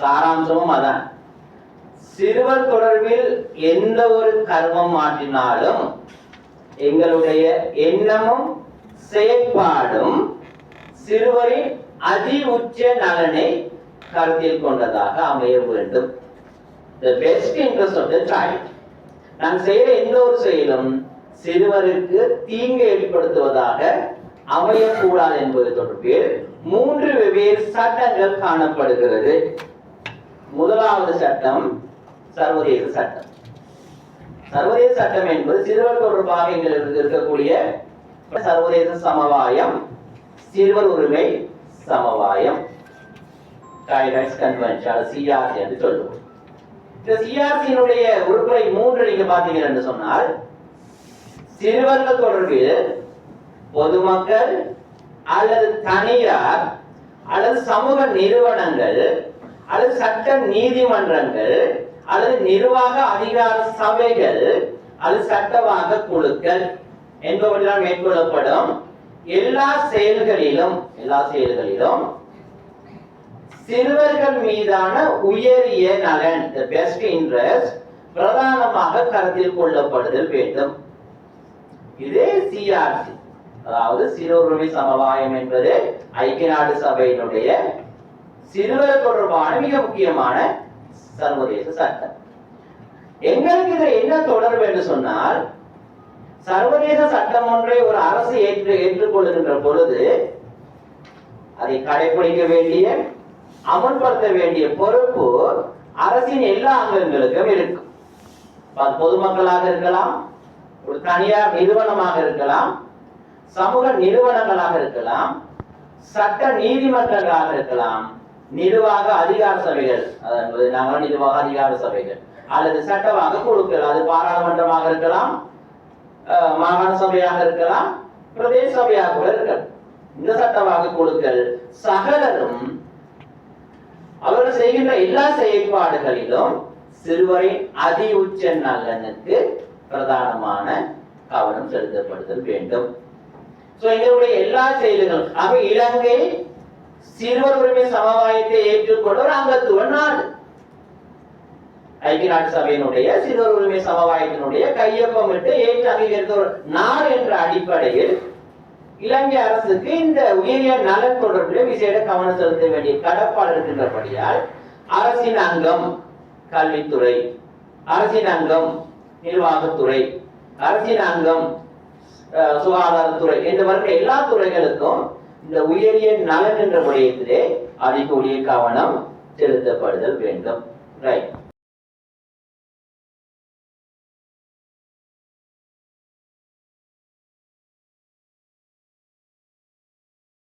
சாராம்சமும் அதான். சிறுவர் தொடர்பில் எந்த ஒரு கர்மம் மாற்றினாலும் எங்களுடைய எண்ணமும் செயற்பாடும் சிறுவரின் அதி உச்ச நலனை கருத்தில் கொண்டதாக அமைய வேண்டும். The best interest of the child. நான் செய்கிற எந்த ஒரு செயலும் சிறுவருக்கு தீங்கு ஏற்படுத்துவதாக அமையக்கூடாது என்பது தொடர்பில் 3 வெவ்வேறு சட்டங்கள் காணப்படுகிறது. முதலாவது சட்டம் சர்வதேச சட்டம். சர்வதேச சட்டம் என்பது சிறுவர் தொடர்பாக எங்களுக்கு இருக்கக்கூடிய சர்வதேச சமவாயம், சிறுவர் உரிமை சமவாயம், சைல்ட் ரைட்ஸ் கன்வென்ஷன், சிஆர்சி என்று சொல்லுவோம். இந்த சிஆர்சியினுடைய உறுப்புரை 3 நீங்க பாத்தீங்க என்று சொன்னால், சிறுவர்கள் தொடர்பில் பொதுமக்கள் அல்லது தனியார் அல்லது சமூக நிறுவனங்கள் அல்லது சட்ட நீதிமன்றங்கள் அல்லது நிர்வாக அதிகார சபைகள் அல்லது சட்டவாக்க குழுக்கள் என்பவற்றால் மேற்கொள்ளப்படும் எல்லா செயல்களிலும் சிறுவர்கள் மீதான உயரிய நலன், the best interest, பிரதானமாக கருத்தில் கொள்ளப்படுதல் வேண்டும். இதே சிஆர்சி, அதாவது சிறுவர் உரிமை சமவாயம் என்பது ஐக்கிய நாடு சபையினுடைய சிறுவர் தொடர்பான மிக முக்கியமான சர்வதேச சட்டம். எங்களுக்கு இதில் என்ன தொடர்பு என்று சொன்னால், சர்வதேச சட்டம் ஒன்றை ஒரு அரசு ஏற்றுக்கொள்கின்ற பொழுது அதை கடைபிடிக்க வேண்டிய, அமல்படுத்த வேண்டிய பொறுப்பு அரசின் எல்லா அங்கங்களுக்கும் இருக்கும். பொதுமக்களாக இருக்கலாம், ஒரு தனியார் நிறுவனமாக இருக்கலாம், சமூக நிறுவனங்களாக இருக்கலாம், சட்ட நீதிமன்றங்களாக இருக்கலாம், நிர்வாக அதிகார சபைகள், அதாவது நாங்கள் நிர்வாக அதிகார சபைகள் அல்லது சட்டவாக்க குழுக்கள், அது பாராளுமன்றமாக இருக்கலாம், மாகாண சபையாக இருக்கலாம், பிரதேச சபையாக கூட இருக்கலாம். இந்த சட்டவாக்க குழுக்கள் சகலரும் அவர்கள் செய்கின்ற எல்லா செயற்பாடுகளிலும் சிறுவரின் அதி உச்ச நலனுக்கு பிரதானமான கவனம் செலுத்தப்படுதல் வேண்டும். எங்களுடைய எல்லா செயல்களும், ஆக இலங்கை சிறுவர் உரிமை சமவாயத்தை ஏற்றுக்கொண்ட ஒரு அங்கத்துவ நாடு. ஐக்கிய நாடு சபையினுடைய சிறுவர் உரிமை சமவாயத்தினுடைய கையொப்பமிட்டு ஏற்று அங்கீகரித்த ஒரு நாடு என்ற அடிப்படையில் இலங்கை அரசுக்கு இந்த உயரிய நலன் தொடர்பில் விசேட கவனம் செலுத்த வேண்டிய கடப்பாடு இருக்கின்றபடியால் அரசின் அங்கம் கல்வித்துறை, அரசின் அங்கம் நிர்வாகத்துறை, அரசின் அங்கம் சுகாதாரத்துறை என்று வருகிற எல்லா துறைகளுக்கும் இந்த உயரிய நலன் என்ற விடயத்திலே அதிக கவனம் செலுத்தப்படுதல் வேண்டும். ரைட்.